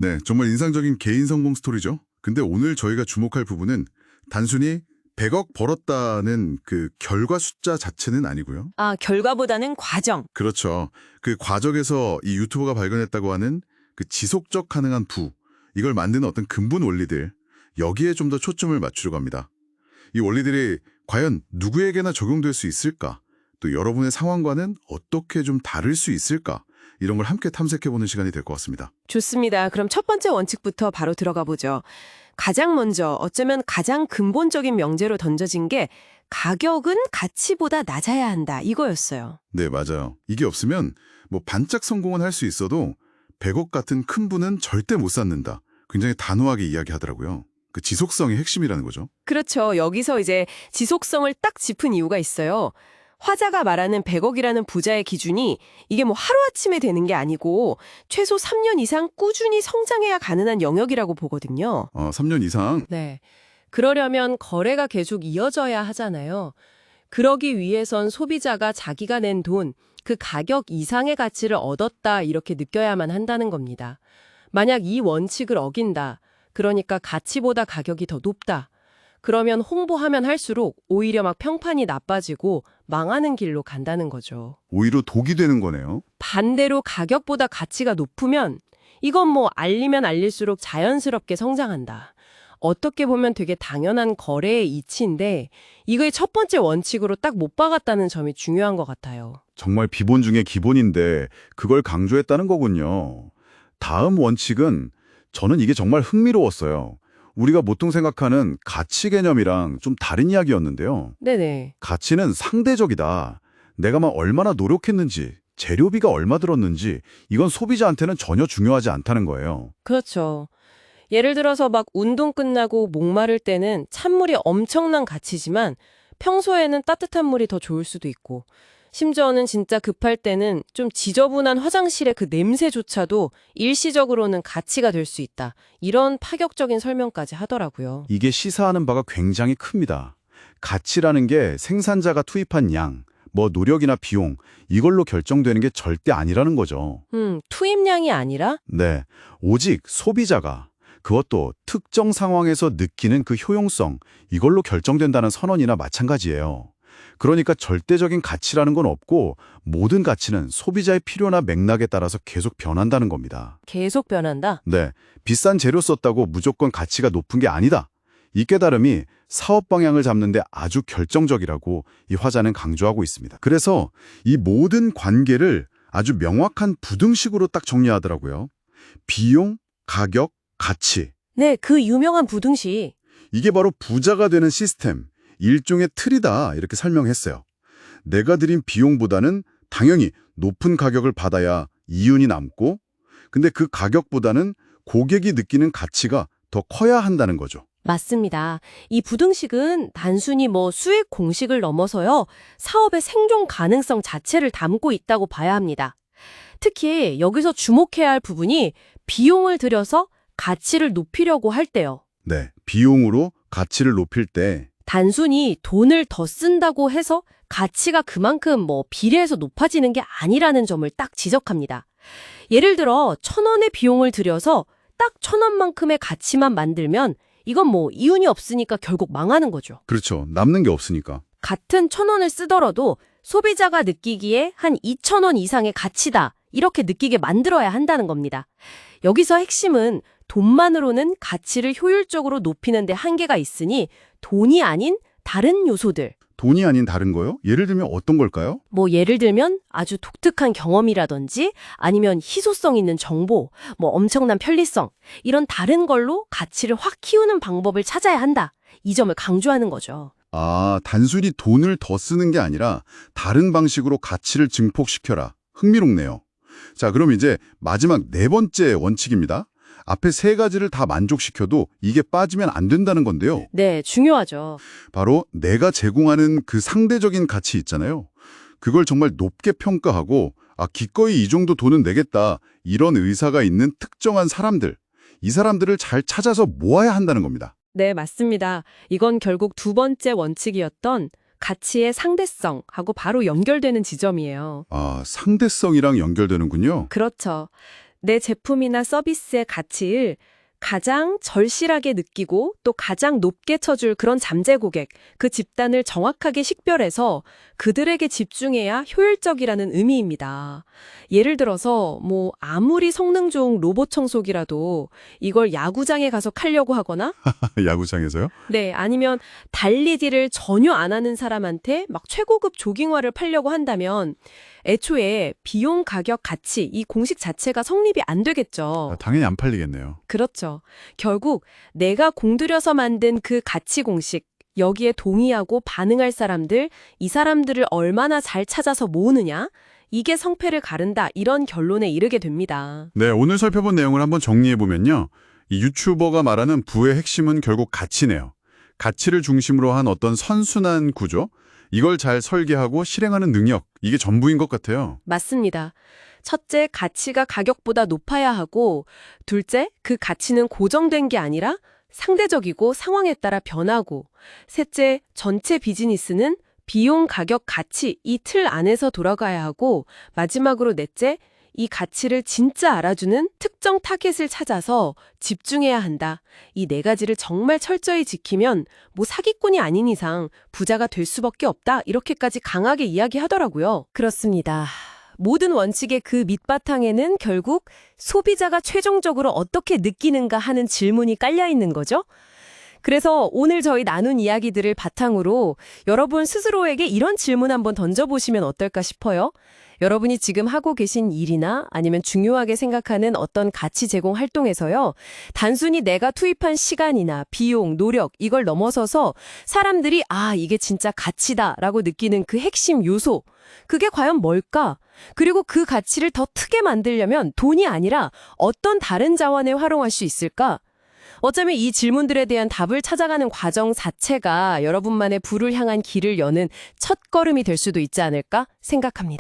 네, 정말 인상적인 개인 성공 스토리죠. 근데 오늘 저희가 주목할 부분은 단순히 100억 벌었다는 그 결과 숫자 자체는 아니고요. 아, 결과보다는 과정. 그렇죠. 그 과정에서 이 유튜버가 발견했다고 하는 그 지속적 가능한 부, 이걸 만드는 어떤 근본 원리들, 여기에 좀 더 초점을 맞추려고 합니다. 이 원리들이 과연 누구에게나 적용될 수 있을까? 또 여러분의 상황과는 어떻게 좀 다를 수 있을까? 이런 걸 함께 탐색해보는 시간이 될 것 같습니다. 좋습니다. 그럼 첫 번째 원칙부터 바로 들어가 보죠. 가장 먼저 어쩌면 가장 근본적인 명제로 던져진 게 가격은 가치보다 낮아야 한다 이거였어요. 네, 맞아요. 이게 없으면 뭐 반짝 성공은 할 수 있어도 100억 같은 큰 부는 절대 못 쌓는다. 굉장히 단호하게 이야기하더라고요. 그 지속성이 핵심이라는 거죠. 그렇죠. 여기서 이제 지속성을 딱 짚은 이유가 있어요. 화자가 말하는 100억이라는 부자의 기준이 이게 뭐 하루아침에 되는 게 아니고 최소 3년 이상 꾸준히 성장해야 가능한 영역이라고 보거든요. 3년 이상. 네. 그러려면 거래가 계속 이어져야 하잖아요. 그러기 위해선 소비자가 자기가 낸 돈, 그 가격 이상의 가치를 얻었다 이렇게 느껴야만 한다는 겁니다. 만약 이 원칙을 어긴다. 그러니까 가치보다 가격이 더 높다. 그러면 홍보하면 할수록 오히려 막 평판이 나빠지고 망하는 길로 간다는 거죠. 오히려 독이 되는 거네요. 반대로 가격보다 가치가 높으면 이건 뭐 알리면 알릴수록 자연스럽게 성장한다. 어떻게 보면 되게 당연한 거래의 이치인데 이거의 첫 번째 원칙으로 딱 못 박았다는 점이 중요한 것 같아요. 정말 기본 중에 기본인데 그걸 강조했다는 거군요. 다음 원칙은 저는 이게 정말 흥미로웠어요. 우리가 보통 생각하는 가치 개념이랑 좀 다른 이야기였는데요. 네네. 가치는 상대적이다. 내가 막 얼마나 노력했는지, 재료비가 얼마 들었는지 이건 소비자한테는 전혀 중요하지 않다는 거예요. 그렇죠. 예를 들어서 막 운동 끝나고 목마를 때는 찬물이 엄청난 가치지만 평소에는 따뜻한 물이 더 좋을 수도 있고 심지어는 진짜 급할 때는 좀 지저분한 화장실의 그 냄새조차도 일시적으로는 가치가 될 수 있다. 이런 파격적인 설명까지 하더라고요. 이게 시사하는 바가 굉장히 큽니다. 가치라는 게 생산자가 투입한 양, 뭐 노력이나 비용, 이걸로 결정되는 게 절대 아니라는 거죠. 투입량이 아니라 네, 오직 소비자가 그것도 특정 상황에서 느끼는 그 효용성, 이걸로 결정된다는 선언이나 마찬가지예요. 그러니까 절대적인 가치라는 건 없고 모든 가치는 소비자의 필요나 맥락에 따라서 계속 변한다는 겁니다. 계속 변한다? 네, 비싼 재료 썼다고 무조건 가치가 높은 게 아니다. 이 깨달음이 사업 방향을 잡는 데 아주 결정적이라고 이 화자는 강조하고 있습니다. 그래서 이 모든 관계를 아주 명확한 부등식으로 딱 정리하더라고요. 비용, 가격, 가치. 네, 그 유명한 부등식. 이게 바로 부자가 되는 시스템, 일종의 틀이다 이렇게 설명했어요. 내가 들인 비용보다는 당연히 높은 가격을 받아야 이윤이 남고 근데 그 가격보다는 고객이 느끼는 가치가 더 커야 한다는 거죠. 맞습니다. 이 부등식은 단순히 뭐 수익 공식을 넘어서요. 사업의 생존 가능성 자체를 담고 있다고 봐야 합니다. 특히 여기서 주목해야 할 부분이 비용을 들여서 가치를 높이려고 할 때요. 네, 비용으로 가치를 높일 때 단순히 돈을 더 쓴다고 해서 가치가 그만큼 뭐 비례해서 높아지는 게 아니라는 점을 딱 지적합니다. 예를 들어 1,000원의 비용을 들여서 딱 1,000원만큼의 가치만 만들면 이건 뭐 이윤이 없으니까 결국 망하는 거죠. 그렇죠. 남는 게 없으니까. 같은 1,000원을 쓰더라도 소비자가 느끼기에 한 2,000원 이상의 가치다. 이렇게 느끼게 만들어야 한다는 겁니다. 여기서 핵심은 돈만으로는 가치를 효율적으로 높이는 데 한계가 있으니 돈이 아닌 다른 요소들. 돈이 아닌 다른 거요? 예를 들면 어떤 걸까요? 뭐 예를 들면 아주 독특한 경험이라든지 아니면 희소성 있는 정보, 뭐 엄청난 편리성 이런 다른 걸로 가치를 확 키우는 방법을 찾아야 한다. 이 점을 강조하는 거죠. 단순히 돈을 더 쓰는 게 아니라 다른 방식으로 가치를 증폭시켜라. 흥미롭네요. 자, 그럼 이제 마지막 네 번째 원칙입니다. 앞에 세 가지를 다 만족시켜도 이게 빠지면 안 된다는 건데요. 네, 중요하죠. 바로 내가 제공하는 그 상대적인 가치 있잖아요. 그걸 정말 높게 평가하고 기꺼이 이 정도 돈은 내겠다. 이런 의사가 있는 특정한 사람들. 이 사람들을 잘 찾아서 모아야 한다는 겁니다. 네, 맞습니다. 이건 결국 두 번째 원칙이었던 가치의 상대성하고 바로 연결되는 지점이에요. 상대성이랑 연결되는군요. 그렇죠. 내 제품이나 서비스의 가치를 가장 절실하게 느끼고 또 가장 높게 쳐줄 그런 잠재 고객, 그 집단을 정확하게 식별해서 그들에게 집중해야 효율적이라는 의미입니다. 예를 들어서 아무리 성능 좋은 로봇 청소기라도 이걸 야구장에 가서 칼려고 하거나 야구장에서요? 네, 아니면 달리기를 전혀 안 하는 사람한테 막 최고급 조깅화를 팔려고 한다면 애초에 비용, 가격, 가치 이 공식 자체가 성립이 안 되겠죠. 당연히 안 팔리겠네요. 그렇죠. 결국 내가 공들여서 만든 그 가치 공식, 여기에 동의하고 반응할 사람들, 이 사람들을 얼마나 잘 찾아서 모으느냐, 이게 성패를 가른다, 이런 결론에 이르게 됩니다. 네, 오늘 살펴본 내용을 한번 정리해보면요. 이 유튜버가 말하는 부의 핵심은 결국 가치네요. 가치를 중심으로 한 어떤 선순환 구조, 이걸 잘 설계하고 실행하는 능력, 이게 전부인 것 같아요. 맞습니다. 첫째, 가치가 가격보다 높아야 하고, 둘째, 그 가치는 고정된 게 아니라 상대적이고 상황에 따라 변하고, 셋째, 전체 비즈니스는 비용, 가격, 가치 이 틀 안에서 돌아가야 하고, 마지막으로 넷째, 이 가치를 진짜 알아주는 특정 타겟을 찾아서 집중해야 한다. 이 네 가지를 정말 철저히 지키면 사기꾼이 아닌 이상 부자가 될 수밖에 없다. 이렇게까지 강하게 이야기하더라고요. 그렇습니다. 모든 원칙의 그 밑바탕에는 결국 소비자가 최종적으로 어떻게 느끼는가 하는 질문이 깔려 있는 거죠. 그래서 오늘 저희 나눈 이야기들을 바탕으로 여러분 스스로에게 이런 질문 한번 던져보시면 어떨까 싶어요. 여러분이 지금 하고 계신 일이나 아니면 중요하게 생각하는 어떤 가치 제공 활동에서요. 단순히 내가 투입한 시간이나 비용, 노력 이걸 넘어서서 사람들이 이게 진짜 가치다라고 느끼는 그 핵심 요소. 그게 과연 뭘까? 그리고 그 가치를 더 크게 만들려면 돈이 아니라 어떤 다른 자원에 활용할 수 있을까? 어쩌면 이 질문들에 대한 답을 찾아가는 과정 자체가 여러분만의 부를 향한 길을 여는 첫걸음이 될 수도 있지 않을까 생각합니다.